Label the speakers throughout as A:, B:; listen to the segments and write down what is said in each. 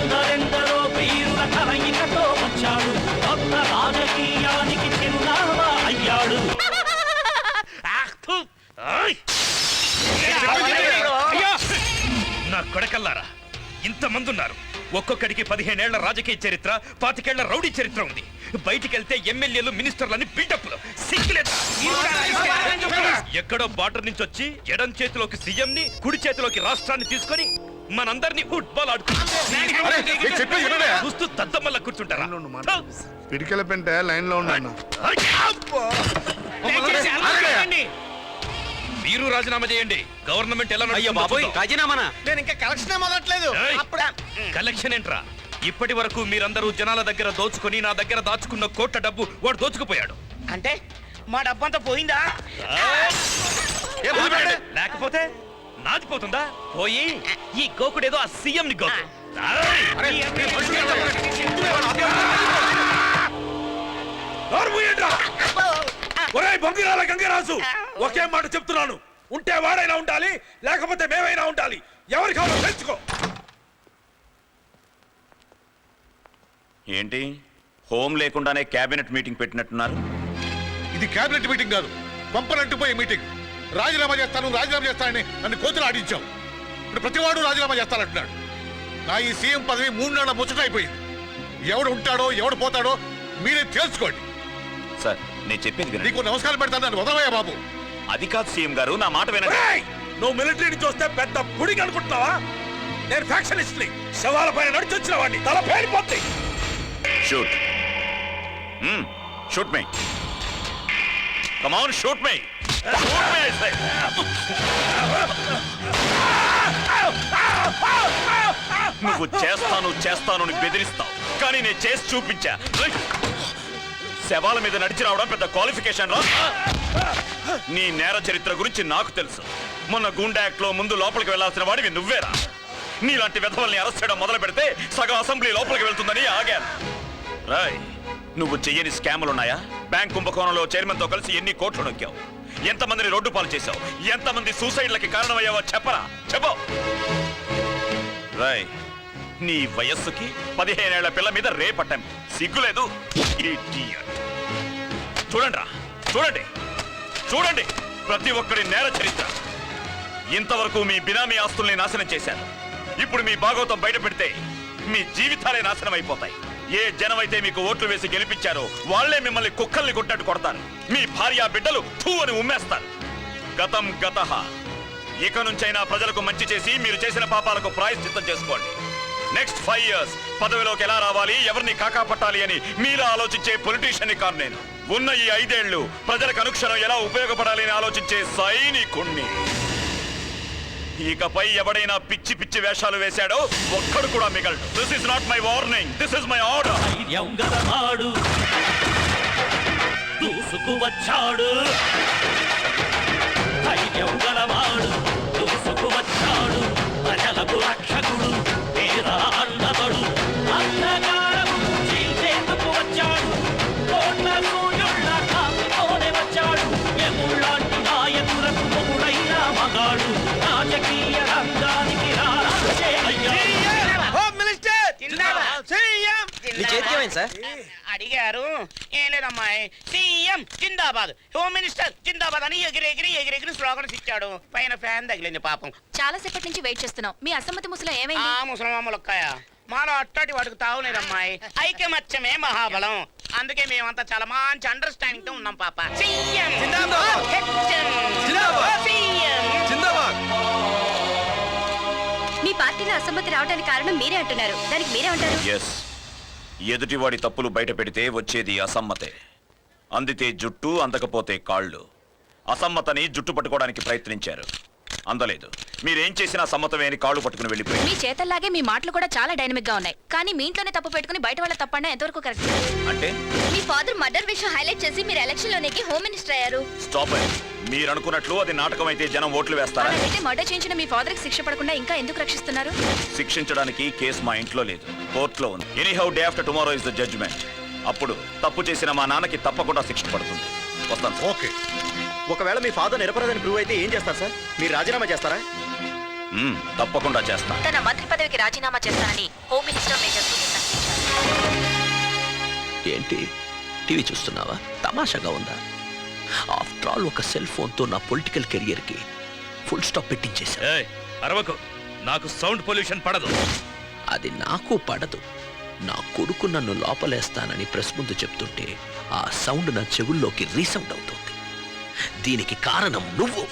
A: ఎందరెందరో వీరుల కలయికతో వచ్చాడు, కొత్త రాజకీయానికి చిరునామా అయ్యాడు.
B: నా కొడకల్లారా, ఇంతమంది ఉన్నారు. ఒక్కొక్కడికి 15 ఏళ్ల రాజకీయ చరిత్ర, 25 ఏళ్ల రౌడీ చరిత్ర ఉంది. బయటికెళ్తే ఎమ్మెల్యేలు, మినిస్టర్లని బిల్డప్లు. సిగ్గులేదా? ఎక్కడో బార్డర్ నుంచి వచ్చి ఎడం చేతిలోకి సీఎం ని, కుడి చేతిలోకి రాష్ట్రాన్ని తీసుకొని మనందరినీ ఫుట్బాల్ చూస్తూ దద్దమ్మల్లా కూర్చుంటారా?
C: పిడికెల పెంటే లైన్ లో ఉన్నా.
B: మీరు రాజీనామా చేయండి. గవర్నమెంట్ ఎలా
D: రాజీనామానా?
E: నేను ఇంకా కలెక్షన్ మొదలట్లేదు.
B: కలెక్షన్ ఏంట్రా? ఇప్పటి వరకు మీరందరూ జనాల దగ్గర దోచుకొని నా దగ్గర దాచుకున్న కోట్ల డబ్బు వాడు దోచుకుపోయాడు.
E: అంటే మా డబ్బంతా పోయిందా?
B: లేకపోతే నాదిపోతుందా? పోయి ఈ గోకుడేదో ఆ సీఎం ని గోకు.
F: బంగిరాల గంగరాజు, ఒకే మాట చెప్తున్నాను. ఉంటే వాడైనా ఉండాలి, లేకపోతే మేమైనా ఉండాలి. ఎవరి కావాలో తెలుసుకో.
G: ఏంటి హోమ్ లేకుండానే క్యాబినెట్ మీటింగ్ పెట్టినట్టున్నారు?
C: ఇది క్యాబినెట్ మీటింగ్ కాదు, పంపనంటుపోయే మీటింగ్. రాజీనామా చేస్తానని నన్ను కోతులు ఆడించావు. ఇప్పుడు ప్రతివాడు రాజీనామా చేస్తానంటున్నాడు. నా ఈ సీఎం పదవి 3 నెలల ముచ్చట అయిపోయింది. ఎవడు ఉంటాడో ఎవడు పోతాడో మీరే తెలుసుకోండి.
G: సార్, నేను చెప్పేది
C: నీకు నమస్కారం పెడతాను, నన్ను వదలవయ్యా బాబు.
G: అది కాదు సీఎం గారు, నా మాట వినండి.
F: నువ్వు మిలిటరీ నుంచి వస్తే పెద్ద పుడికి అనుకుంటున్నావా? నేను ఫ్యాక్షనిస్ట్ ని, శవాల పైన నడిచి వచ్చిన వాడిని. తల పేలిపోద్ది.
G: Shoot shoot me. Come on, shoot me. నువ్వు చేస్తాను బెదిరిస్తావు, కానీ నేను చేసి చూపించా. శవాల మీద నడిచి రావడం పెద్ద క్వాలిఫికేషన్ రా. నీ నేర చరిత్ర గురించి నాకు తెలుసు. మొన్న గూండా యాక్ట్ లో ముందు లోపలికి వెళ్లాల్సిన వాడివి నువ్వేరా. నీలాంటి విధవల్ని అరెస్ట్ చేయడం మొదలు పెడితే సగం అసెంబ్లీ లోపలికి వెళ్తుందని ఆగాను. రాయ్, నువ్వు చెయ్యని స్కాములున్నాయా? బ్యాంక్ కుంభకోణంలో చైర్మన్ తో కలిసి ఎన్ని కోట్లు నొక్కావు? ఎంతమందిని రోడ్డు పాలు చేశావు? ఎంతమంది సూసైడ్లకి కారణమయ్యావో చెప్పరా? చెప్పు. రాయ్, నీ వయస్సుకి 15 ఏళ్ల పిల్ల మీద రేపట్టం సిగ్గులేదు? చూడండి ప్రతి ఒక్కరి నేర చరిత్ర. ఇంతవరకు మీ బినామీ ఆస్తుల్ని నాశనం చేశారు. ఇప్పుడు మీ భాగవతం బయట పెడితే మీ జీవితాలే నాశనం అయిపోతాయి. ఏ జనమైతే మీకు ఓట్లు వేసి గెలిపించారో వాళ్లే మిమ్మల్ని కుక్కల్ని కొట్టినట్టు కొడతారు. మీ భార్య బిడ్డలు థూ అని ఉమ్మేస్తారు. గతం గతః. ఇక నుంచైనా ప్రజలకు మంచి చేసి మీరు చేసిన పాపాలకు ప్రాయశ్చిత్తం చేసుకోండి. నెక్స్ట్ 5 years పదవిలోకి ఎలా రావాలి, ఎవరిని కాకాపట్టాలి అని మీలా ఆలోచించే పొలిటీషియన్ కాదు నేను. ఉన్న ఈ 5 ఏళ్లు ప్రజలకు అనుక్షణం ఎలా ఉపయోగపడాలి అని ఆలోచించే సైనికుణ్ణి. ఇకపై ఎవడైనా పిచ్చి పిచ్చి వేషాలు వేశాడో ఒక్కడు కూడా మిగలడు. This is not my warning, this is my order.
A: దూసుకువచ్చాడు, దూసుకువచ్చాడు, ప్రజలకు రక్షకుడు, పేరా అండబడు, అంధకారము చీల్చేందుకు వచ్చాడు. కోట్ల సూర్యుళ్ళ కాంతితోనే వచ్చాడు. ఎముళ్ళాంటి నాయకులకు మొగుడైన మగాడు. రాజకీయ రంగానికి రారాజే అయ్యాడు.
E: అడిగారు. ఏం లేదమ్మాయి, సీఎం జిందాబాద్, హోమ్ మినిస్టర్ జిందాబాద్ అని ఎగిరెగిరి స్లోగన్స్ ఇచ్చాడు. పైన ఫ్యాన్ తగిలింది పాపం.
H: చాలా సేపటి నుంచి వెయిట్ చేస్తున్నాం. మీ అసమ్మతి ముసలో ఏమైంది?
E: ముసలమ్మలొక్కాయ మాలో అట్టటి వాడికి తావులేదమ్మాయి. ఐక్యమత్యమే మహాబలం. అందుకే మేమంతా చాలా మంచి అండర్స్టాండింగ్ తో ఉన్నాం పాప. సీఎం
H: మీ పార్టీలో అసమ్మతి రావడానికి కారణం మీరే అంటున్నారు. దానికి మీరే అంటారు?
G: ఎదుటివాడి తప్పులు బయట పెడితే వచ్చేది అసమ్మతే. అందితే జుట్టు, అందకపోతే కాళ్ళు. అసమ్మతని జుట్టు పట్టుకోవడానికి ప్రయత్నించారు, అందలేదు. మీరేం చేసినా సమ్మతమే అని కాళ్ళు పట్టుకుని వెళ్ళిపోయి.
H: మీ చేతల్లాగే మీ మాటలు కూడా చాలా డైనమిక్ గా ఉన్నాయి. కానీ మీ ఇంట్లోనే తప్పు పెట్టుకుని బయట వాళ్ళ తప్పండా ఎంతవరకు కరెక్ట్?
G: అంటే
H: మీ ఫాదర్ మర్డర్ విషయం హైలైట్ చేసి మీరు ఎలక్షన్ లోనికి హోమ్ మినిస్టర్ అయ్యారు.
G: స్టాప్. మీరు అనుకున్నట్లు అది నాటకం అయితే జనం ఓట్లు వేస్తారా?
H: అయితే మర్డర్ చేయించిన మీ ఫాదర్ కి శిక్ష పడకుండా ఇంకా ఎందుకు రక్షిస్తున్నారు?
G: శిక్షించడానికి కేసు మా ఇంట్లో లేదు, కోర్టులో ఉంది. Anyhow, day after tomorrow is the judgement. అప్పుడు తప్పు చేసిన మా నాన్నకి తప్పకుండా శిక్ష పడుతుంది. వస్తాను.
D: ఓకే. ఒకవేళ మీ ఫాదర్ నిరపరాధని ప్రూవ్ అయితే ఏం చేస్తారు సార్? మీరు రాజీనామా చేస్తారా?
G: తప్పకుండా చేస్తా.
H: తన మంత్రి
I: పదవికి రాజీనామా చేస్తానని హోమ్ మినిస్టర్ మేజర్ సునీల్ ప్రకటించారు.
A: ఏంటి టీవీ చూస్తున్నావా? తమాషాగా ఉందా? ఆఫ్టర్ ఆల్ ఒక సెల్ ఫోన్తో నా పొలిటికల్ కెరియర్కి ఫుల్ స్టాప్ పెట్టించేశారు.
B: ఏయ్, అరవకు. నాకు సౌండ్ పొల్యూషన్ పడదు.
A: అది నాకు పడదు. నా కొడుకు నన్ను లోపలేస్తానని ప్రెస్ ముందు చెప్తుంటే ఆ సౌండ్ నా చెవుల్లోకి రీసౌండ్ అవుతుంది. దీనికి కారణం నువ్వు.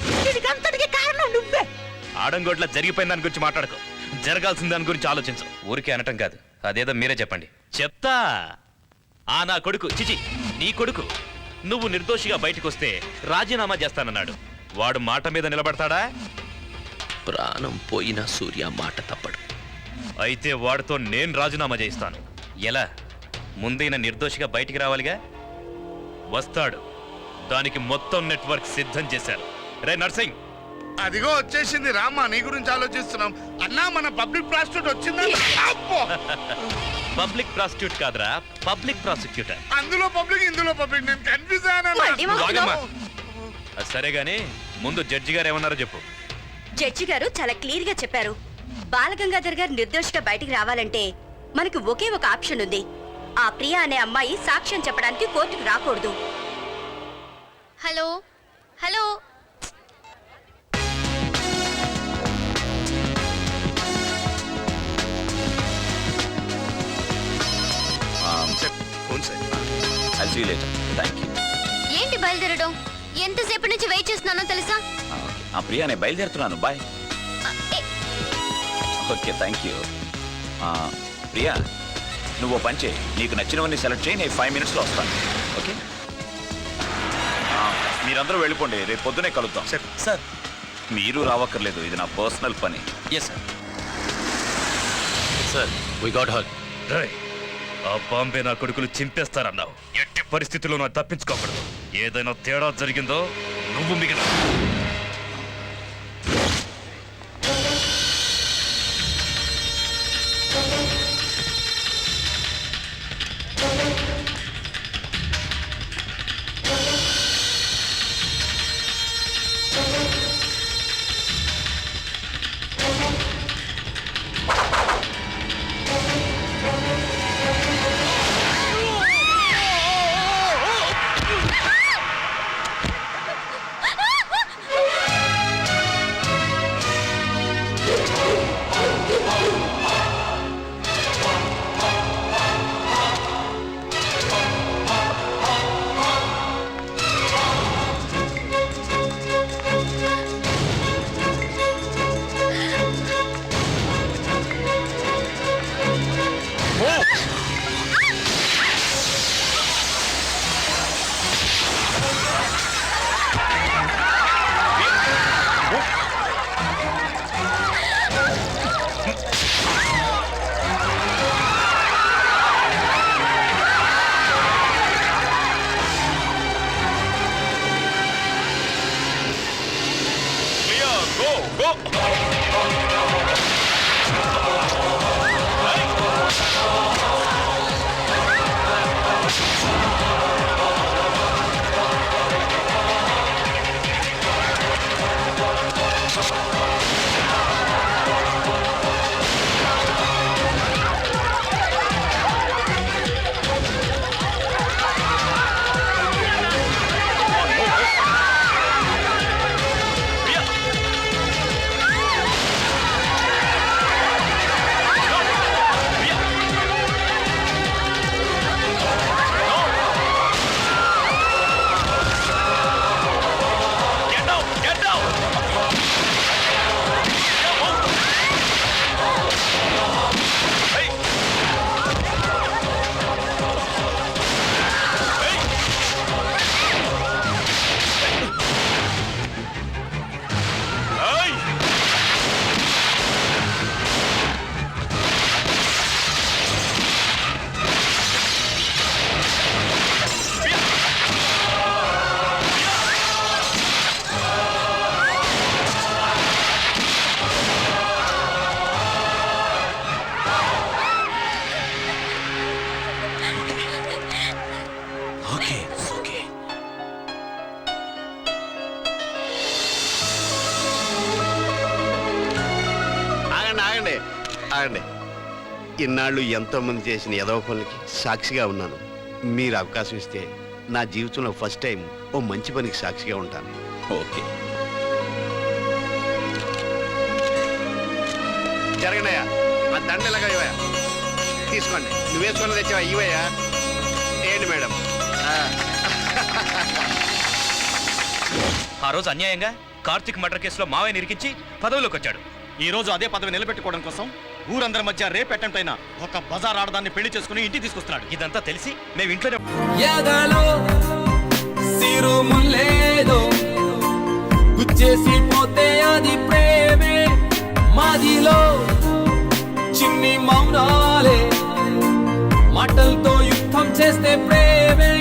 B: ఆడంగోట్ల జరిగిపోయిన దాని గురించి మాట్లాడుకో. జరగాల్సిన దాని గురించి ఆలోచించు. ఊరికే అనటం కాదు, అదేదో మీరే చెప్పండి. చెప్తా. నా కొడుకు, చిచి నీ కొడుకు, నువ్వు నిర్దోషిగా బయటకు వస్తే రాజీనామా చేస్తానన్నాడు. వాడు మాట మీద నిలబడతాడా?
A: ప్రాణం పోయినా సూర్య మాట తప్పడు.
B: అయితే వాడితో నేను రాజీనామా చేయిస్తాను. ఎలా? ముందైన నిర్దోషిగా బయటికి రావాలిగా. వస్తాడు. దానికి మొత్తం నెట్వర్క్ సిద్ధం చేశారు. రే నర్సింగ్,
C: అదిగో వచ్చేసింది. రామ్మా, నీ గురించి ఆలోచిస్తున్నాం. అన్నా, మన పబ్లిక్ ప్రాస్టిట్యూట్ వచ్చిందా?
B: పబ్లిక్ ప్రాసిక్యూట్ కాదురా, పబ్లిక్ ప్రాసిక్యూటర్.
C: అందులో పబ్లిక్, ఇందులో పబ్లిక్. నేను కన్ఫ్యూజ్
B: బాగమ్మా. సరే గాని ముందు జడ్జి గారు ఏమన్నారో చెప్పు.
H: జడ్జి గారు చాలా క్లియర్ గా చెప్పారు. బాలగంగాధర్ గారు నిర్దోషిగా బయటికి రావాలంటే మనకు ఒకే ఒక ఆప్షన్ ఉంది. ఆ ప్రియా అనే అమ్మాయి సాక్ష్యం చెప్పడానికి కోర్టుకు రాకూడదు. హలో హలో ఏంటి బయలుదేరడం? ఎంతసేపటి నుంచి వెయిట్ చేస్తున్నానో తెలుసా?
G: ప్రియా, నేను బయలుదేరుతున్నాను. Bye. Okay, thank you. Priya, నువ్వు పంచే, నీకు నచ్చినవన్నీ సెలెక్ట్ చేయి. నేను 5 minutesలో వస్తాను. ఓకే, మీరందరూ వెళ్ళిపోండి. రేపు పొద్దునే కలుద్దాం.
F: సార్.
G: మీరు రావక్కర్లేదు, ఇది నా పర్సనల్ పని.
F: Yes sir.
A: Sir, we got her.
B: రేయ్, ఆ బాంబే నా కొడుకులు చింపేస్తారన్నావు. ఎట్టి పరిస్థితుల్లో నా తప్పించుకోకూడదు. ఏదైనా తేడా జరిగిందో నువ్వు మిగిలిన.
G: Go!
J: ఇన్నాళ్ళు ఎంతో మంది చేసిన ఎదవ పనులకి సాక్షిగా ఉన్నాను. మీరు అవకాశం ఇస్తే నా జీవితంలో ఫస్ట్ టైం ఓ మంచి పనికి సాక్షిగా ఉంటాను.
A: ఓకే.
J: జరగనయ్యా, ఆ దండ ఇలాగా ఇవ్వయా, తీసుకోండి. నువ్వేసుకొని తెచ్చావా? ఇవ్వయ్యా. ఏంటి మేడం?
B: ఆ రోజు అన్యాయంగా కార్తిక్ మర్డర్ కేసులో మావయ్య నిరికించి పదవిలోకి వచ్చాడు.
D: ఈ రోజు అదే పదవి నిలబెట్టుకోవడం కోసం ఊరందరి మధ్య రేప్ అటెంప్ట్ అయిన ఒక బజార్ ఆడదాన్ని పెళ్లి చేసుకుని ఇంటికి తీసుకొస్తున్నాడు.
B: ఇదంతా తెలిసి మేము ఇంట్లోనే
K: ఎదలో సిరుములేదో గుచ్చేసి పోతే అది ప్రేమే, మాదిలో చిన్ని మౌనాలే మాటలతో యుద్ధం చేస్తే ప్రేమే.